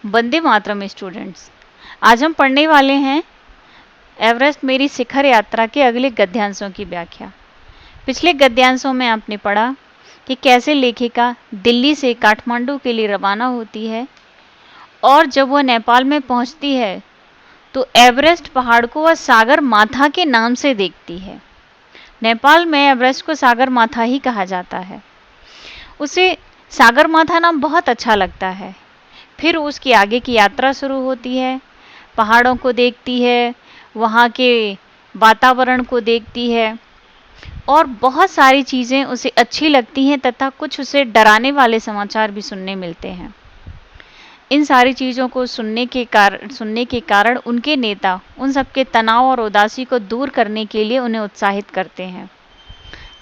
Vande Mataram students. आज हम पढ़ने वाले हैं एवरेस्ट मेरी शिखर यात्रा के अगले गद्यांशों की व्याख्या। पिछले गद्यांशों में आपने पढ़ा कि कैसे लेखिका दिल्ली से काठमांडू के लिए रवाना होती है और जब वह नेपाल में पहुंचती है तो एवरेस्ट पहाड़ को वह सागर माथा के नाम से देखती है। नेपाल में एवरेस्ट को सागर माथा ही कहा जाता है। उसे सागर माथा नाम बहुत अच्छा लगता है। फिर उसकी आगे की यात्रा शुरू होती है। पहाड़ों को देखती है, वहाँ के वातावरण को देखती है और बहुत सारी चीज़ें उसे अच्छी लगती हैं तथा कुछ उसे डराने वाले समाचार भी सुनने मिलते हैं। इन सारी चीज़ों को सुनने के कारण उनके नेता उन सबके तनाव और उदासी को दूर करने के लिए उन्हें उत्साहित करते हैं।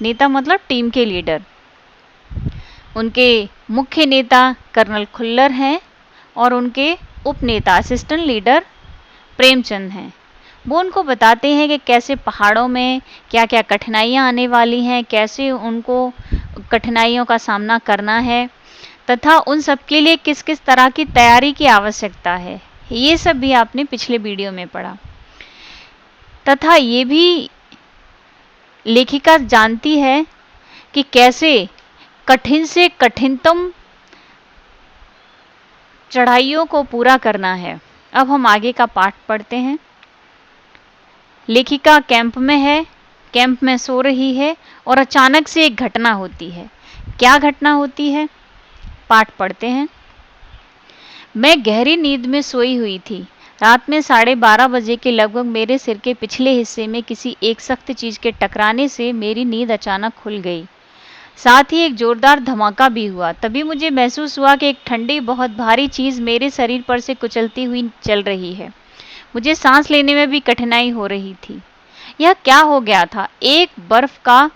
नेता मतलब टीम के लीडर। उनके मुख्य नेता कर्नल खुल्लर हैं और उनके उपनेता असिस्टेंट लीडर प्रेमचंद हैं। वो उनको बताते हैं कि कैसे पहाड़ों में क्या क्या कठिनाइयाँ आने वाली हैं, कैसे उनको कठिनाइयों का सामना करना है तथा उन सब के लिए किस किस तरह की तैयारी की आवश्यकता है। ये सब भी आपने पिछले वीडियो में पढ़ा। तथा ये भी लेखिका जानती है कि कैसे कठिन से कठिनतम चढ़ाइयों को पूरा करना है। अब हम आगे का पाठ पढ़ते हैं। लेखिका कैंप में है, कैंप में सो रही है और अचानक से एक घटना होती है। क्या घटना होती है? पाठ पढ़ते हैं। मैं गहरी नींद में सोई हुई थी। रात में 12:30 बजे के लगभग मेरे सिर के पिछले हिस्से में किसी एक सख्त चीज के टकराने से मेरी नींद अचानक खुल गई। साथ ही एक जोरदार धमाका भी हुआ। तभी मुझे महसूस हुआ कि एक ठंडी बहुत भारी चीज मेरे शरीर पर से कुचलती हुई चल रही है। मुझे सांस लेने में भी कठिनाई हो रही थी। यह क्या हो गया था? एक बर्फ का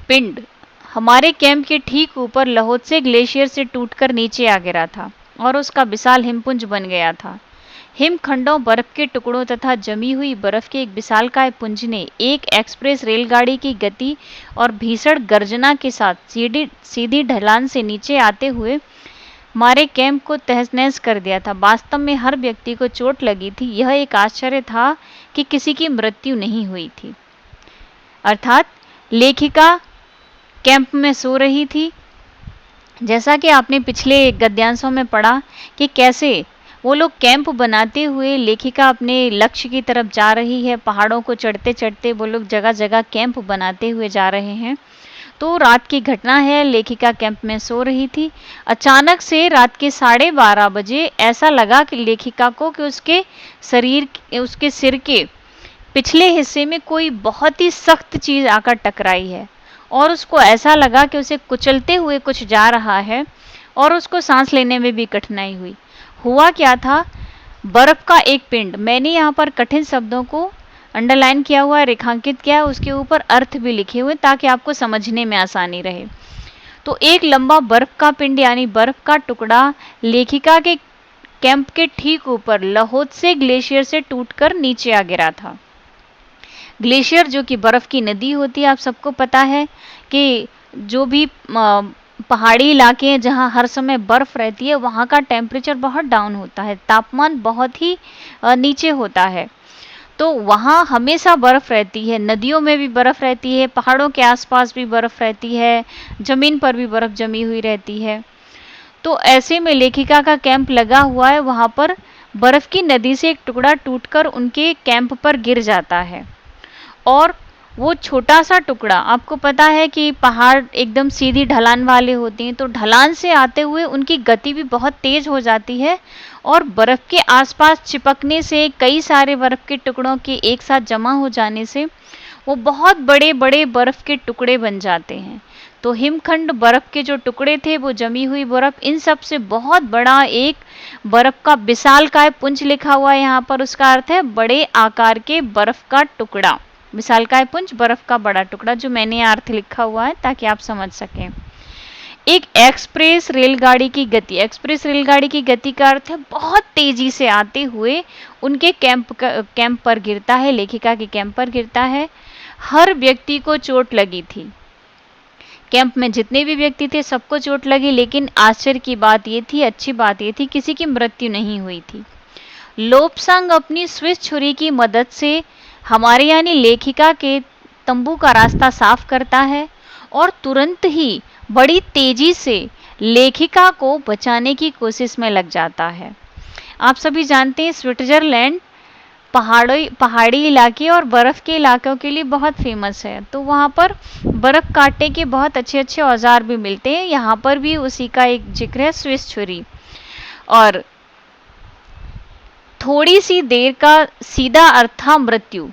पिंड हमारे कैंप के ठीक ऊपर लहोत्से ग्लेशियर से टूटकर नीचे आ गिरा था और उसका विशाल हिमपुंज बन गया था। हिमखंडों, बर्फ के टुकड़ों तथा जमी हुई बर्फ के एक विशालकाय पुंज ने एक एक्सप्रेस रेलगाड़ी की गति और भीषण गर्जना के साथ सीधी ढलान से नीचे आते हुए हमारे कैंप को तहस-नहस कर दिया था। वास्तव में हर व्यक्ति को चोट लगी थी। यह एक आश्चर्य था कि किसी की मृत्यु नहीं हुई थी। अर्थात लेखिका कैंप में सो रही थी। जैसा कि आपने पिछले गद्यांशों में पढ़ा कि कैसे वो लोग कैंप बनाते हुए लेखिका अपने लक्ष्य की तरफ जा रही है। पहाड़ों को चढ़ते चढ़ते वो लोग जगह जगह कैंप बनाते हुए जा रहे हैं। तो रात की घटना है, लेखिका कैंप में सो रही थी। अचानक से रात के 12:30 बजे ऐसा लगा कि लेखिका को कि उसके सिर के पिछले हिस्से में कोई बहुत ही सख्त चीज आकर टकराई है और उसको ऐसा लगा कि उसे कुचलते हुए कुछ जा रहा है और उसको सांस लेने में भी कठिनाई हुई। हुआ क्या था? बर्फ का एक पिंड। मैंने यहाँ पर कठिन शब्दों को अंडरलाइन किया हुआ है, रेखांकित किया है, उसके ऊपर अर्थ भी लिखे हुए ताकि आपको समझने में आसानी रहे। तो एक लंबा बर्फ का पिंड यानी बर्फ का टुकड़ा लेखिका के कैंप के ठीक ऊपर लहोत्से ग्लेशियर से टूटकर नीचे आ गिरा था। ग्लेशियर जो कि बर्फ की नदी होती है, आप सबको पता है कि जो भी पहाड़ी इलाके हैं जहाँ हर समय बर्फ रहती है वहाँ का टेम्परेचर बहुत डाउन होता है, तापमान बहुत ही नीचे होता है। तो वहाँ हमेशा बर्फ रहती है, नदियों में भी बर्फ रहती है, पहाड़ों के आसपास भी बर्फ रहती है, जमीन पर भी बर्फ जमी हुई रहती है। तो ऐसे में लेखिका का कैंप लगा हुआ है, वहाँ पर बर्फ की नदी से एक टुकड़ा टूटकर उनके कैंप पर गिर जाता है और वो छोटा सा टुकड़ा, आपको पता है कि पहाड़ एकदम सीधी ढलान वाले होते हैं, तो ढलान से आते हुए उनकी गति भी बहुत तेज हो जाती है और बर्फ के आसपास चिपकने से, कई सारे बर्फ के टुकड़ों के एक साथ जमा हो जाने से वो बहुत बड़े बड़े बर्फ के टुकड़े बन जाते हैं। तो हिमखंड, बर्फ के जो टुकड़े थे, वो जमी हुई बर्फ, इन सब से बहुत बड़ा एक बर्फ का विशालकाय पुंज लिखा हुआ है यहाँ पर। उसका अर्थ है बड़े आकार के बर्फ का टुकड़ा। विशालकाय पुंज, बर्फ का बड़ा टुकड़ा, जो मैंने अर्थ लिखा हुआ है ताकि आप समझ सकें। एक एक्सप्रेस रेलगाड़ी की गति, एक्सप्रेस रेलगाड़ी की गति का अर्थ है बहुत तेजी से आते हुए उनके कैंप पर गिरता है, लेखिका के कैंप पर गिरता है। हर व्यक्ति को चोट लगी थी। कैंप में जितने भी व्यक्ति थे सबको चोट लगी, लेकिन आश्चर्य की बात ये थी, अच्छी बात ये थी, किसी की मृत्यु नहीं हुई थी। लोब्सांग अपनी स्विस छुरी की मदद से हमारे यानी लेखिका के तंबू का रास्ता साफ करता है और तुरंत ही बड़ी तेजी से लेखिका को बचाने की कोशिश में लग जाता है। आप सभी जानते हैं स्विट्जरलैंड पहाड़ी इलाके और बर्फ़ के इलाकों के लिए बहुत फेमस है, तो वहाँ पर बर्फ़ काटने के बहुत अच्छे अच्छे औजार भी मिलते हैं। यहाँ पर भी उसी का एक जिक्र है, स्विस छुरी। और थोड़ी सी देर का सीधा अर्थ था मृत्यु।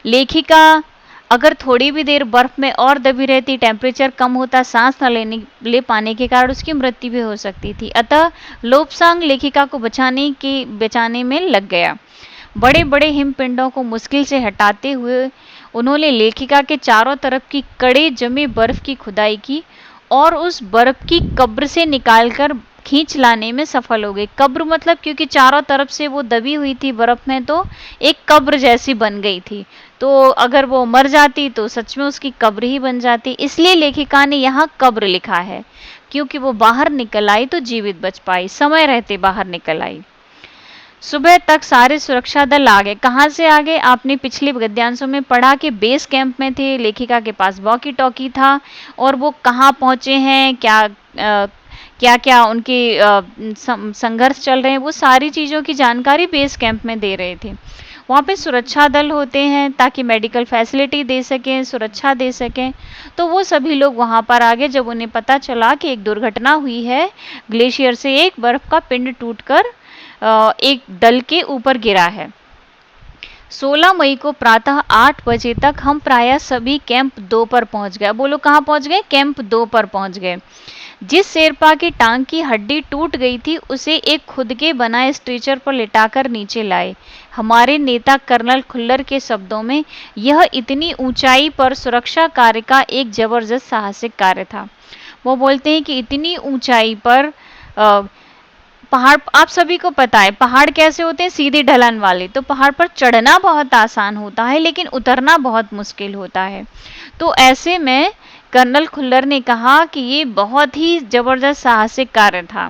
लेखिका अगर थोड़ी भी देर बर्फ में और दबी रहती, टेम्परेचर कम होता, सांस न ले पाने के कारण उसकी मृत्यु भी हो सकती थी। अतः लोब्सांग लेखिका को बचाने में लग गया। बड़े बड़े हिमपिंडों को मुश्किल से हटाते हुए उन्होंने लेखिका के चारों तरफ की कड़े जमे बर्फ की खुदाई की और उस बर्फ की कब्र से निकालकर खींच लाने में सफल हो गए। कब्र मतलब क्योंकि चारों तरफ से वो दबी हुई थी बर्फ में, तो एक कब्र जैसी बन गई थी। तो अगर वो मर जाती तो सच में उसकी कब्र ही बन जाती, इसलिए लेखिका ने यहाँ कब्र लिखा है, क्योंकि वो बाहर निकल आई तो जीवित बच पाई, समय रहते बाहर निकल आई। सुबह तक सारे सुरक्षा दल आ गए। कहाँ से आ गए? आपने पिछले गद्यांशों में पढ़ा कि बेस कैंप में थे, लेखिका के पास वॉकी टॉकी था और वो कहाँ पहुँचे हैं, क्या क्या उनके संघर्ष चल रहे हैं, वो सारी चीज़ों की जानकारी बेस कैंप में दे रहे थे। वहाँ पे सुरक्षा दल होते हैं ताकि मेडिकल फैसिलिटी दे सकें, सुरक्षा दे सकें। तो वो सभी लोग वहाँ पर आ गए जब उन्हें पता चला कि एक दुर्घटना हुई है, ग्लेशियर से एक बर्फ का पिंड टूटकर एक दल के ऊपर गिरा है। 16 मई को प्रातः 8 बजे तक हम प्रायः सभी कैंप 2 पर पहुंच गए। बोलो कहाँ पहुंच गए? कैंप 2 पर पहुंच गए। जिस शेरपा की टांग की हड्डी टूट गई थी उसे एक खुद के बनाए स्ट्रेचर पर लिटाकर नीचे लाए। हमारे नेता कर्नल खुल्लर के शब्दों में यह इतनी ऊंचाई पर सुरक्षा कार्य का एक जबरदस्त साहसिक कार्य था। वो बोलते हैं कि इतनी ऊंचाई पर पहाड़, आप सभी को पता है पहाड़ कैसे होते हैं, सीधी ढलान वाले। तो पहाड़ पर चढ़ना बहुत आसान होता है लेकिन उतरना बहुत मुश्किल होता है। तो ऐसे में कर्नल खुल्लर ने कहा कि ये बहुत ही जबरदस्त साहसिक कार्य था।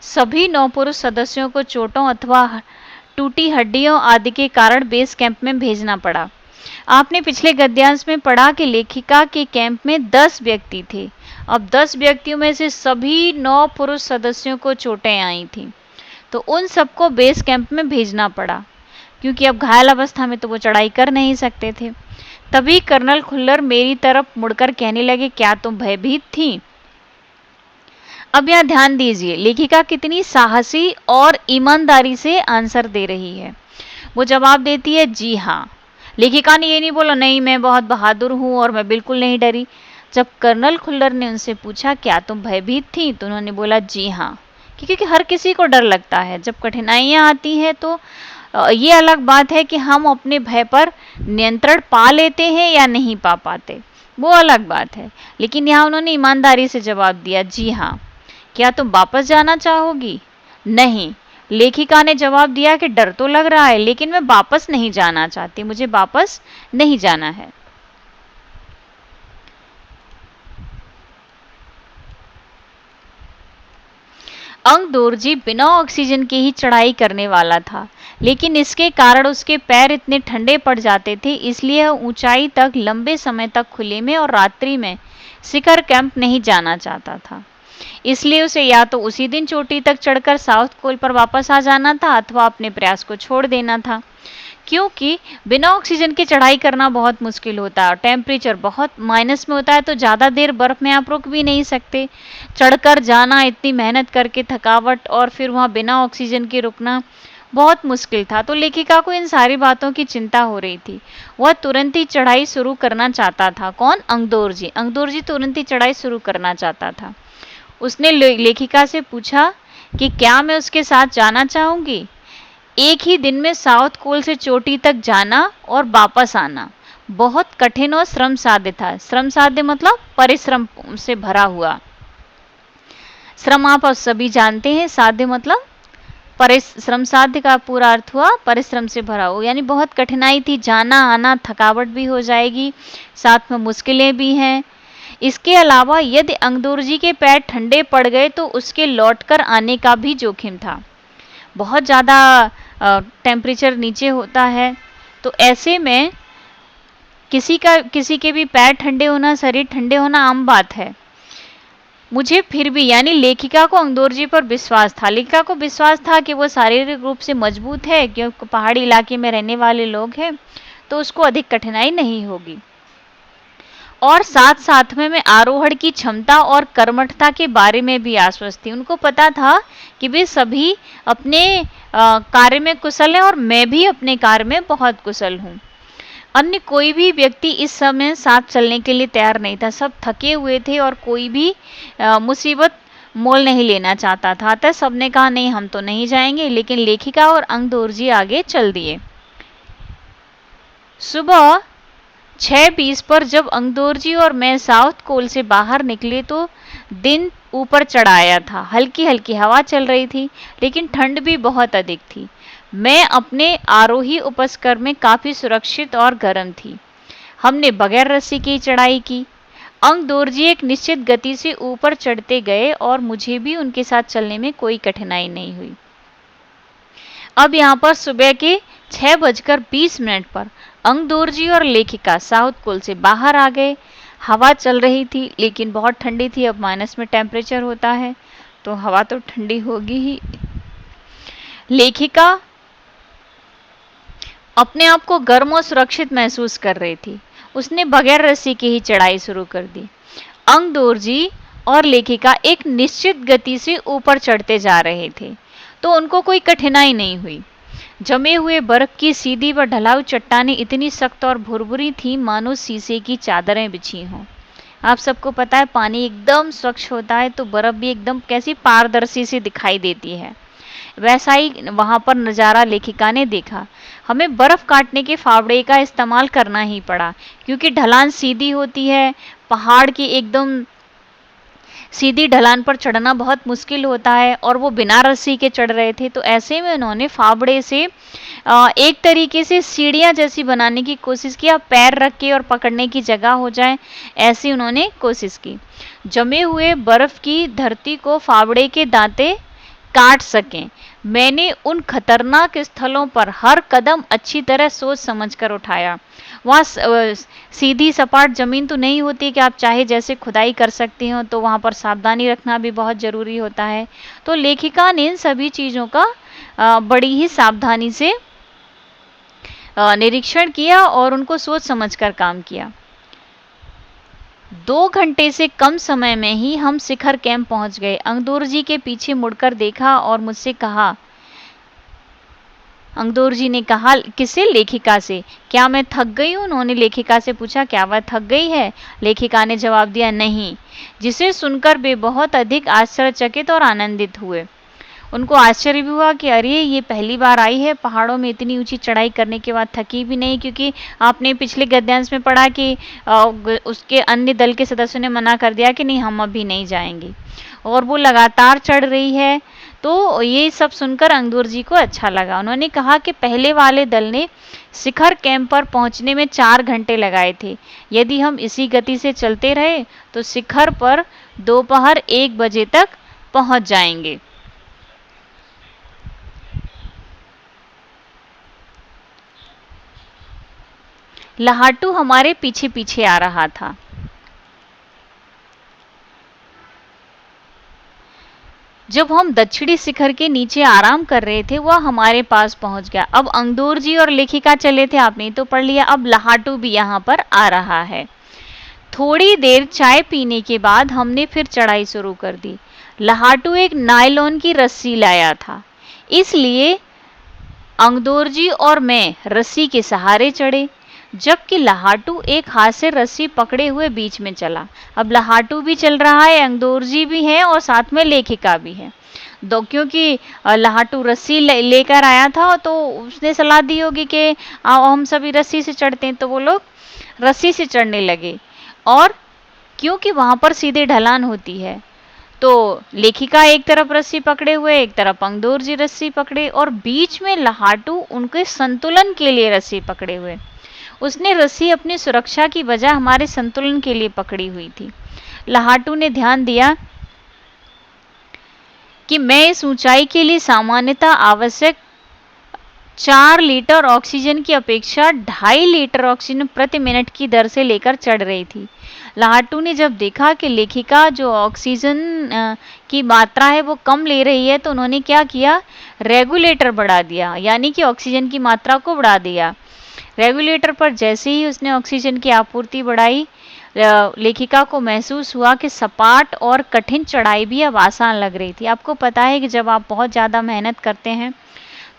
सभी 9 पुरुष सदस्यों को चोटों अथवा टूटी हड्डियों आदि के कारण बेस कैंप में भेजना पड़ा। आपने पिछले गद्यांश में पढ़ा कि लेखिका के कैंप में 10 व्यक्ति थे। अब 10 व्यक्तियों में से सभी 9 पुरुष सदस्यों को चोटें आई थीं, तो उन सबको बेस कैंप में भेजना पड़ा क्योंकि अब घायल अवस्था में तो वो चढ़ाई कर नहीं सकते थे। तभी कर्नल खुल्लर मेरी तरफ मुड़कर कहने लगे, क्या तुम भयभीत थी? अब यहाँ ध्यान दीजिए, लेखिका कितनी साहसी और ईमानदारी से आंसर दे रही है। वो जवाब देती है जी हाँ। लेखिका ने ये नहीं बोला नहीं मैं बहुत बहादुर हूँ और मैं बिल्कुल नहीं डरी। जब कर्नल खुल्लर ने उनसे पूछा क्या तुम भयभीत थी, तो उन्होंने बोला जी हाँ, क्योंकि हर किसी को डर लगता है। जब कठिनाइयाँ आती हैं तो ये अलग बात है कि हम अपने भय पर नियंत्रण पा लेते हैं या नहीं पा पाते, वो अलग बात है। लेकिन यहाँ उन्होंने ईमानदारी से जवाब दिया जी हाँ। क्या तुम वापस जाना चाहोगी? नहीं। लेखिका ने जवाब दिया कि डर तो लग रहा है लेकिन मैं वापस नहीं जाना चाहती, मुझे वापस नहीं जाना है। अंग दोरजी बिना ऑक्सीजन के ही चढ़ाई करने वाला था, लेकिन इसके कारण उसके पैर इतने ठंडे पड़ जाते थे, इसलिए वह ऊंचाई तक लंबे समय तक खुले में और रात्रि में शिखर कैंप नहीं जाना चाहता था। इसलिए उसे या तो उसी दिन चोटी तक चढ़कर साउथ पोल पर वापस आ जाना था अथवा अपने प्रयास को छोड़ देना था, क्योंकि बिना ऑक्सीजन के चढ़ाई करना बहुत मुश्किल होता है। टेम्परेचर बहुत माइनस में होता है तो ज़्यादा देर बर्फ में आप रुक भी नहीं सकते। चढ़कर जाना, इतनी मेहनत करके थकावट और फिर वहाँ बिना ऑक्सीजन के रुकना बहुत मुश्किल था। तो लेखिका को इन सारी बातों की चिंता हो रही थी। वह तुरंत ही चढ़ाई शुरू करना चाहता था। कौन? अंगदोरजी। अंगदोरजी तुरंत ही चढ़ाई शुरू करना चाहता था। उसने लेखिका से पूछा कि क्या मैं उसके साथ जाना चाहूँगी। एक ही दिन में साउथ पोल से चोटी तक जाना और वापस आना बहुत कठिन और श्रम साध्य था। श्रम साध्य मतलब परिश्रम से भरा हुआ। श्रम आप सभी जानते हैं, साध्य मतलब परिश्रम। साध्य का पूरा अर्थ हुआ परिश्रम से भरा हुआ, यानी बहुत कठिनाई थी। जाना आना, थकावट भी हो जाएगी, साथ में मुश्किलें भी हैं। इसके अलावा यदि अंगदोर्जी के पैर ठंडे पड़ गए तो उसके लौटकर आने का भी जोखिम था। बहुत ज़्यादा टेम्परेचर नीचे होता है, तो ऐसे में किसी के भी पैर ठंडे होना, शरीर ठंडे होना आम बात है। मुझे फिर भी, यानी लेखिका को अंगदोर्जी पर विश्वास था। लेखिका को विश्वास था कि वो शारीरिक रूप से मजबूत है, क्योंकि पहाड़ी इलाके में रहने वाले लोग हैं, तो उसको अधिक कठिनाई नहीं होगी। और साथ साथ में मैं आरोहण की क्षमता और कर्मठता के बारे में भी आश्वस्त थी। उनको पता था कि वे सभी अपने कार्य में कुशल हैं और मैं भी अपने कार्य में बहुत कुशल हूँ। अन्य कोई भी व्यक्ति इस समय साथ चलने के लिए तैयार नहीं था। सब थके हुए थे और कोई भी मुसीबत मोल नहीं लेना चाहता था। अतः सबने कहा नहीं, हम तो नहीं जाएंगे। लेकिन लेखिका और अंगदोर्जी आगे चल दिए। सुबह 6:20 पर जब अंगदोर्जी और मैं साउथ कोल से बाहर निकले तो दिन ऊपर चढ़ आया था। हल्की हल्की हवा चल रही थी, लेकिन ठंड भी बहुत अधिक थी। मैं अपने आरोही उपस्कर में काफी सुरक्षित और गर्म थी। हमने बगैर रस्सी की चढ़ाई की। अंगदोर्जी एक निश्चित गति से ऊपर चढ़ते गए और मुझे भी उनके साथ चलने में कोई कठिनाई नहीं हुई। अब यहाँ पर सुबह के 6:20 पर अंगदोर्जी और लेखिका साउथ कोल से बाहर आ गए। हवा चल रही थी, लेकिन बहुत ठंडी थी। अब माइनस में टेम्परेचर होता है, तो हवा तो ठंडी होगी ही। लेखिका अपने आप को गर्म और सुरक्षित महसूस कर रही थी। उसने बगैर रस्सी की ही चढ़ाई शुरू कर दी। अंगदोर्जी और लेखिका एक निश्चित गति से ऊपर चढ़ते जा रहे थे, तो उनको कोई कठिनाई नहीं हुई। जमे हुए बर्फ की सीधी व ढलाऊ चट्टानें इतनी सख्त और भुरभुरी थी मानो शीशे की चादरें बिछी हों। आप सबको पता है पानी एकदम स्वच्छ होता है, तो बर्फ भी एकदम कैसी पारदर्शी सी दिखाई देती है। वैसा ही वहां पर नज़ारा लेखिका ने देखा। हमें बर्फ काटने के फावड़े का इस्तेमाल करना ही पड़ा, क्योंकि ढलान सीधी होती है। पहाड़ की एकदम सीधी ढलान पर चढ़ना बहुत मुश्किल होता है, और वो बिना रस्सी के चढ़ रहे थे। तो ऐसे में उन्होंने फावड़े से एक तरीके से सीढ़ियाँ जैसी बनाने की कोशिश की। आप पैर रख के और पकड़ने की जगह हो जाए, ऐसी उन्होंने कोशिश की। जमे हुए बर्फ की धरती को फावड़े के दांते काट सकें। मैंने उन खतरनाक स्थलों पर हर कदम अच्छी तरह सोच समझकर उठाया। वहाँ सीधी सपाट जमीन तो नहीं होती कि आप चाहे जैसे खुदाई कर सकती हो, तो वहाँ पर सावधानी रखना भी बहुत ज़रूरी होता है। तो लेखिका ने इन सभी चीज़ों का बड़ी ही सावधानी से निरीक्षण किया और उनको सोच समझकर काम किया। 2 घंटे से कम समय में ही हम शिखर कैंप पहुंच गए। अंगदोर्जी के पीछे मुड़कर देखा और मुझसे कहा, अंगदोर्जी ने कहा, किसे? लेखिका से। क्या मैं थक गई हूँ? उन्होंने लेखिका से पूछा, क्या वह थक गई है? लेखिका ने जवाब दिया, नहीं। जिसे सुनकर वे बहुत अधिक आश्चर्यचकित और आनंदित हुए। उनको आश्चर्य भी हुआ कि अरे ये पहली बार आई है पहाड़ों में, इतनी ऊंची चढ़ाई करने के बाद थकी भी नहीं, क्योंकि आपने पिछले गद्यांश में पढ़ा कि उसके अन्य दल के सदस्यों ने मना कर दिया कि नहीं, हम अभी नहीं जाएंगे, और वो लगातार चढ़ रही है। तो ये सब सुनकर अंगदोर्जी को अच्छा लगा। उन्होंने कहा कि पहले वाले दल ने शिखर कैंप पर पहुंचने में 4 घंटे लगाए थे। यदि हम इसी गति से चलते रहे तो शिखर पर दोपहर 1 बजे तक पहुंच जाएंगे। लहाटू हमारे पीछे पीछे आ रहा था। जब हम दक्षिणी शिखर के नीचे आराम कर रहे थे, वह हमारे पास पहुंच गया। अब अंगदोर्जी और लेखिका चले थे, आपने तो पढ़ लिया। अब लहाटू भी यहाँ पर आ रहा है। थोड़ी देर चाय पीने के बाद हमने फिर चढ़ाई शुरू कर दी। लहाटू एक नायलॉन की रस्सी लाया था, इसलिए अंगदोर्जी और मैं रस्सी के सहारे चढ़े, जबकि लहाटू एक हाथ से रस्सी पकड़े हुए बीच में चला। अब लहाटू भी चल रहा है, अंगदोर्जी भी है और साथ में लेखिका भी है। क्योंकि लहाटू रस्सी लेकर आया था, तो उसने सलाह दी होगी कि आओ हम सभी रस्सी से चढ़ते हैं, तो वो लोग रस्सी से चढ़ने लगे। और क्योंकि वहां पर सीधे ढलान होती है, तो लेखिका एक तरफ रस्सी पकड़े हुए, एक तरफ अंगदोर्जी रस्सी पकड़े, और बीच में लहाटू उनके संतुलन के लिए रस्सी पकड़े हुए। उसने रस्सी अपनी सुरक्षा की वजह हमारे संतुलन के लिए पकड़ी हुई थी। लहाटू ने ध्यान दिया कि मैं इस ऊंचाई के लिए सामान्यतः आवश्यक 4 लीटर ऑक्सीजन की अपेक्षा 2.5 लीटर ऑक्सीजन प्रति मिनट की दर से लेकर चढ़ रही थी। लहाटू ने जब देखा कि लेखिका जो ऑक्सीजन की मात्रा है वो कम ले रही है, तो उन्होंने क्या किया, रेगुलेटर बढ़ा दिया, यानी कि ऑक्सीजन की मात्रा को बढ़ा दिया। रेगुलेटर पर जैसे ही उसने ऑक्सीजन की आपूर्ति बढ़ाई, लेखिका को महसूस हुआ कि सपाट और कठिन चढ़ाई भी अब आसान लग रही थी। आपको पता है कि जब आप बहुत ज़्यादा मेहनत करते हैं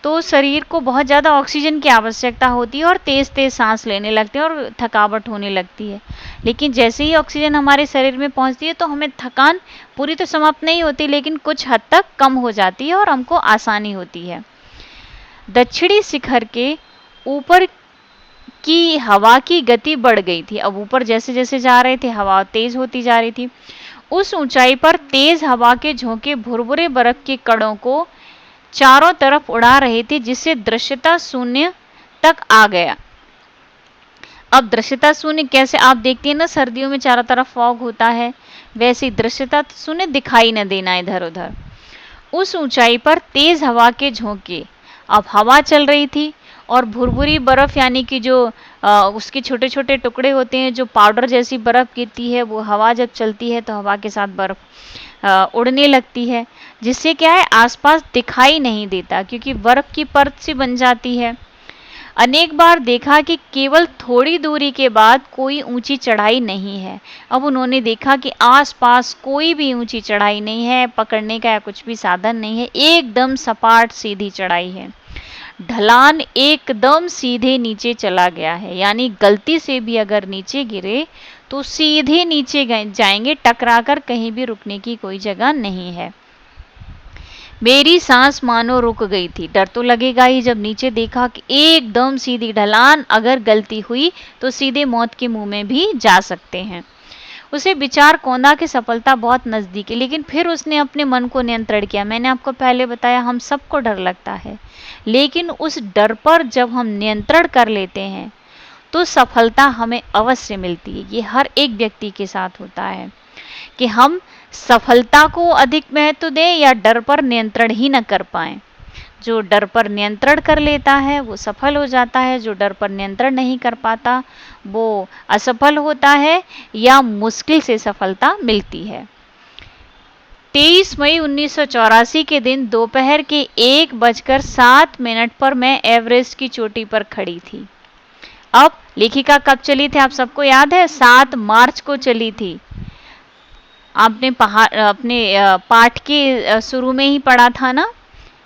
तो शरीर को बहुत ज़्यादा ऑक्सीजन की आवश्यकता होती है और तेज़ तेज़ सांस लेने लगते हैं और थकावट होने लगती है। लेकिन जैसे ही ऑक्सीजन हमारे शरीर में पहुंचती है तो हमें थकान पूरी तो समाप्त नहीं होती, लेकिन कुछ हद तक कम हो जाती है और हमको आसानी होती है। दक्षिणी शिखर के ऊपर की हवा की गति बढ़ गई थी। अब ऊपर जैसे जैसे जा रहे थे हवा तेज होती जा रही थी। उस ऊंचाई पर तेज हवा के झोंके भुरभुरे बर्फ के कणों को चारों तरफ उड़ा रहे थे, जिससे दृश्यता शून्य तक आ गया। अब दृश्यता शून्य कैसे, आप देखती हैं ना सर्दियों में चारों तरफ फॉग होता है, वैसी दृश्यता शून्य, दिखाई न देना इधर उधर। उस ऊंचाई पर तेज हवा के झोंके, अब हवा चल रही थी और भुरभुरी बर्फ यानी कि जो उसके छोटे छोटे टुकड़े होते हैं, जो पाउडर जैसी बर्फ गिरती है, वो हवा जब चलती है तो हवा के साथ बर्फ उड़ने लगती है, जिससे क्या है आसपास दिखाई नहीं देता क्योंकि बर्फ की परत सी बन जाती है। अनेक बार देखा कि केवल थोड़ी दूरी के बाद कोई ऊंची चढ़ाई नहीं है। अब उन्होंने देखा कि आसपास कोई भी ऊंची चढ़ाई नहीं है, पकड़ने का या कुछ भी साधन नहीं है, एकदम सपाट सीधी चढ़ाई है। ढलान एकदम सीधे नीचे चला गया है, यानी गलती से भी अगर नीचे गिरे तो सीधे नीचे जाएंगे, टकराकर, कहीं भी रुकने की कोई जगह नहीं है। मेरी सांस मानो रुक गई थी। डर तो लगेगा ही जब नीचे देखा कि एकदम सीधी ढलान, अगर गलती हुई तो सीधे मौत के मुंह में भी जा सकते हैं। उसे विचार कौंधा कि सफलता बहुत नजदीक है, लेकिन फिर उसने अपने मन को नियंत्रण किया। मैंने आपको पहले बताया हम सबको डर लगता है, लेकिन उस डर पर जब हम नियंत्रण कर लेते हैं तो सफलता हमें अवश्य मिलती है। ये हर एक व्यक्ति के साथ होता है कि हम सफलता को अधिक महत्व दें या डर पर नियंत्रण ही न कर पाएं। जो डर पर नियंत्रण कर लेता है वो सफल हो जाता है, जो डर पर नियंत्रण नहीं कर पाता वो असफल होता है या मुश्किल से सफलता मिलती है। 23 मई 1984 के दिन दोपहर के 1:07 पर मैं एवरेस्ट की चोटी पर खड़ी थी। अब लेखिका कब चली थी आप सबको याद है? 7 मार्च को चली थी। आपने अपने पाठ के शुरू में ही पढ़ा था ना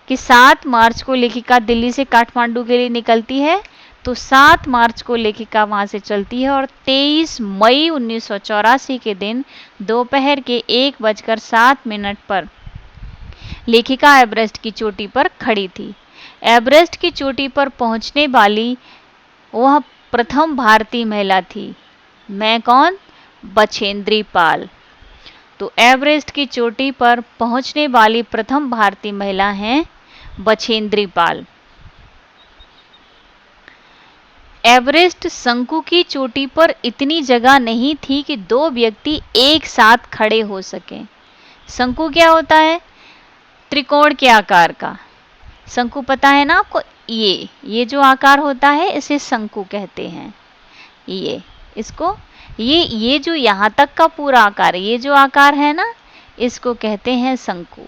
कि 7 मार्च को लेखिका दिल्ली से काठमांडू के लिए निकलती है, तो 7 मार्च को लेखिका वहां से चलती है और 23 मई 1984 के दिन दोपहर के 1:07 पर लेखिका एवरेस्ट की चोटी पर खड़ी थी। एवरेस्ट की चोटी पर पहुंचने वाली वह प्रथम भारतीय महिला थी। मैं कौन? बछेंद्री पाल। तो एवरेस्ट की चोटी पर पहुंचने वाली प्रथम भारतीय महिला हैं बछेंद्री पाल। एवरेस्ट शंकु की चोटी पर इतनी जगह नहीं थी कि 2 व्यक्ति एक साथ खड़े हो सकें। शंकु क्या होता है? त्रिकोण के आकार का। शंकु पता है ना आपको? ये जो आकार होता है इसे शंकु कहते हैं। इसको ये जो यहाँ तक का पूरा आकार है, ये जो आकार है ना, इसको कहते हैं शंकु।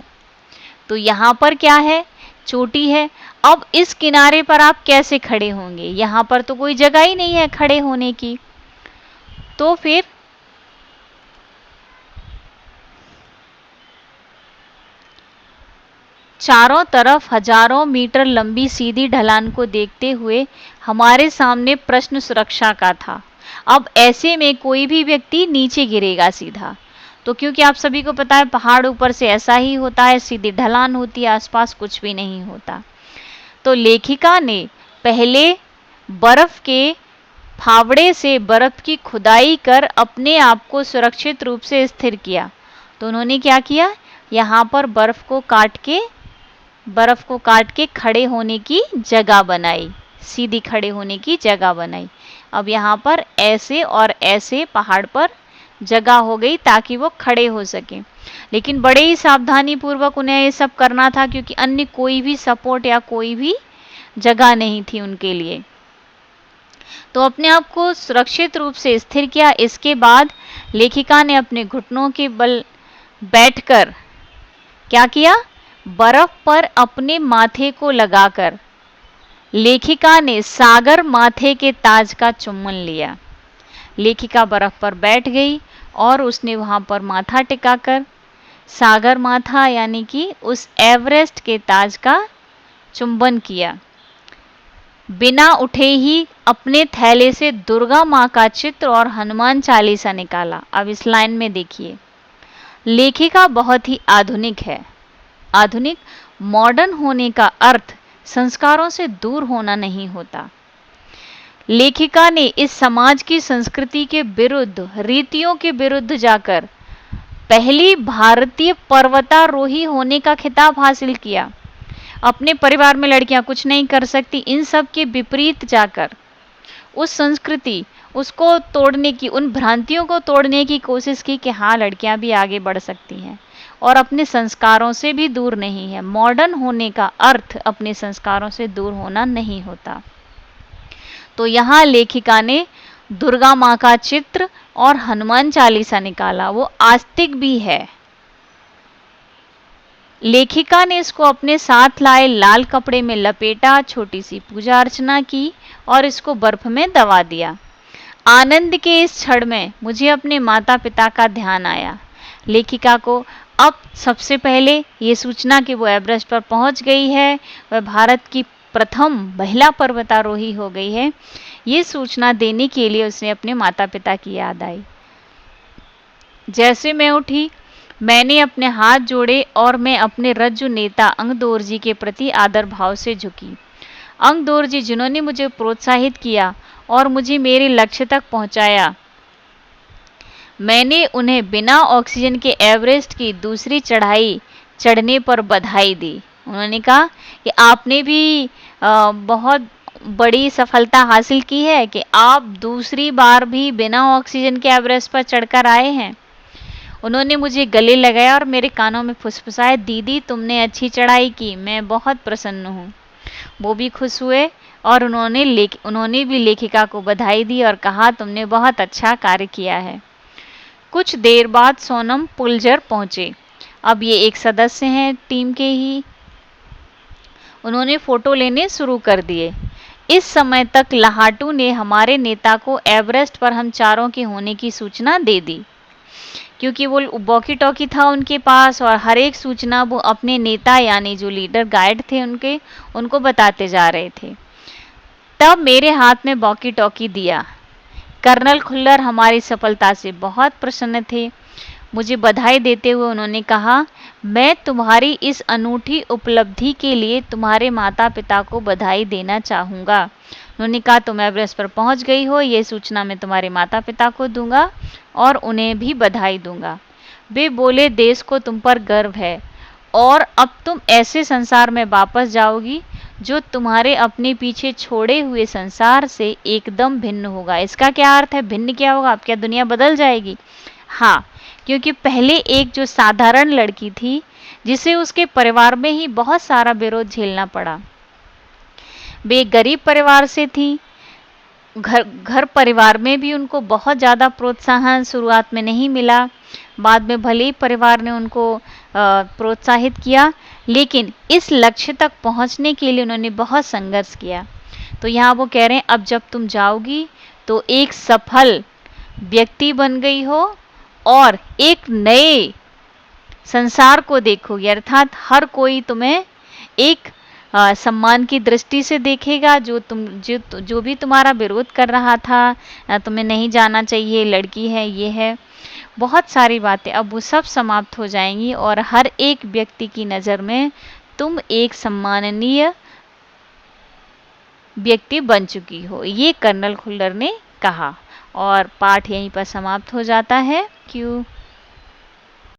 तो यहाँ पर क्या है? चोटी है। अब इस किनारे पर आप कैसे खड़े होंगे? यहाँ पर तो कोई जगह ही नहीं है खड़े होने की। तो फिर चारों तरफ हजारों मीटर लंबी सीधी ढलान को देखते हुए हमारे सामने प्रश्न सुरक्षा का था। अब ऐसे में कोई भी व्यक्ति नीचे गिरेगा सीधा, तो क्योंकि आप सभी को पता है पहाड़ ऊपर से ऐसा ही होता है, सीधी ढलान होती है, आसपास कुछ भी नहीं होता। तो लेखिका ने पहले बर्फ के फावड़े से बर्फ की खुदाई कर अपने आप को सुरक्षित रूप से स्थिर किया। तो उन्होंने क्या किया? यहाँ पर बर्फ को काट के खड़े होने की जगह बनाई। सीधी खड़े होने की जगह बनाई। अब यहाँ पर ऐसे और ऐसे पहाड़ पर जगह हो गई ताकि वो खड़े हो सके, लेकिन बड़े ही सावधानी पूर्वक उन्हें ये सब करना था क्योंकि अन्य कोई भी सपोर्ट या कोई भी जगह नहीं थी उनके लिए। तो अपने आप को सुरक्षित रूप से स्थिर किया। इसके बाद लेखिका ने अपने घुटनों के बल बैठकर क्या किया, बर्फ पर अपने माथे को लगाकर लेखिका ने सागर माथे के ताज का चुम्बन लिया। लेखिका बर्फ पर बैठ गई और उसने वहां पर माथा टिकाकर सागर माथा यानी कि उस एवरेस्ट के ताज का चुंबन किया। बिना उठे ही अपने थैले से दुर्गा माँ का चित्र और हनुमान चालीसा निकाला। अब इस लाइन में देखिए, लेखिका बहुत ही आधुनिक है। आधुनिक मॉडर्न होने का अर्थ संस्कारों से दूर होना नहीं होता। लेखिका ने इस समाज की संस्कृति के विरुद्ध, रीतियों के विरुद्ध जाकर पहली भारतीय पर्वतारोही होने का खिताब हासिल किया। अपने परिवार में लड़कियां कुछ नहीं कर सकती, इन सब के विपरीत जाकर उस संस्कृति, उसको तोड़ने की, उन भ्रांतियों को तोड़ने की कोशिश की कि हाँ लड़कियां भी आगे बढ़ सकती हैं और अपने संस्कारों से भी दूर नहीं है। मॉडर्न होने का अर्थ अपने संस्कारों से दूर होना नहीं होता। तो यहाँ लेखिका ने दुर्गा माँ का चित्र और हनुमान चालीसा निकाला, वो आस्तिक भी है। लेखिका ने इसको अपने साथ लाए लाल कपड़े में लपेटा, छोटी सी पूजा अर्चना की और इसको बर्फ में दबा दिया। आनंद के इस क्षण में मुझे अपने माता पिता का ध्यान आया। लेखिका को अब सबसे पहले ये सूचना कि वो एवरेस्ट पर पहुंच गई है, वह भारत की प्रथम महिला पर्वतारोही हो गई है, ये सूचना देने के लिए उसने अपने माता पिता की याद आई। जैसे मैं उठी, मैंने अपने हाथ जोड़े और मैं अपने रज्जु नेता अंगदोर जी के प्रति आदर भाव से झुकी। अंगदोर जी जिन्होंने मुझे प्रोत्साहित किया और मुझे मेरे लक्ष्य तक पहुंचाया, मैंने उन्हें बिना ऑक्सीजन के एवरेस्ट की दूसरी चढ़ाई चढ़ने पर बधाई दी। उन्होंने कहा कि आपने भी बहुत बड़ी सफलता हासिल की है कि आप दूसरी बार भी बिना ऑक्सीजन के एवरेस्ट पर चढ़कर आए हैं। उन्होंने मुझे गले लगाया और मेरे कानों में फुसफुसाया, दीदी तुमने अच्छी चढ़ाई की, मैं बहुत प्रसन्न हूँ। वो भी खुश हुए और उन्होंने भी लेखिका को बधाई दी और कहा तुमने बहुत अच्छा कार्य किया है। कुछ देर बाद सोनम पुलजर पहुंचे। अब ये एक सदस्य हैं टीम के ही। उन्होंने फोटो लेने शुरू कर दिए। इस समय तक लाहाटू ने हमारे नेता को एवरेस्ट पर हम चारों के होने की सूचना दे दी, क्योंकि वो वॉकी टॉकी था उनके पास और हर एक सूचना वो अपने नेता यानी जो लीडर गाइड थे उनको बताते जा रहे थे। तब मेरे हाथ में वॉकी टॉकी दिया। कर्नल खुल्लर हमारी सफलता से बहुत प्रसन्न थे। मुझे बधाई देते हुए उन्होंने कहा, मैं तुम्हारी इस अनूठी उपलब्धि के लिए तुम्हारे माता पिता को बधाई देना चाहूँगा। उन्होंने कहा तुम एवरेस्ट पर पहुंच गई हो, ये सूचना मैं तुम्हारे माता पिता को दूंगा और उन्हें भी बधाई दूंगा। वे बोले देश को तुम पर गर्व है और अब तुम ऐसे संसार में वापस जाओगी जो तुम्हारे अपने पीछे छोड़े हुए संसार से एकदम भिन्न होगा। इसका क्या अर्थ है, भिन्न क्या होगा? अब क्या दुनिया बदल जाएगी? हाँ, क्योंकि पहले एक जो साधारण लड़की थी जिसे उसके परिवार में ही बहुत सारा विरोध झेलना पड़ा, वे गरीब परिवार से थी। घर परिवार में भी उनको बहुत ज़्यादा प्रोत्साहन शुरुआत में नहीं मिला। बाद में भले ही परिवार ने उनको प्रोत्साहित किया, लेकिन इस लक्ष्य तक पहुंचने के लिए उन्होंने बहुत संघर्ष किया। तो यहाँ वो कह रहे हैं अब जब तुम जाओगी तो एक सफल व्यक्ति बन गई हो और एक नए संसार को देखोगी, अर्थात हर कोई तुम्हें एक सम्मान की दृष्टि से देखेगा। जो भी तुम्हारा विरोध कर रहा था, तुम्हें नहीं जाना चाहिए, लड़की है, ये है, बहुत सारी बातें अब वो सब समाप्त हो जाएंगी और हर एक व्यक्ति की नज़र में तुम एक सम्माननीय व्यक्ति बन चुकी हो, ये कर्नल खुल्लर ने कहा। और पाठ यहीं पर समाप्त हो जाता है। क्यों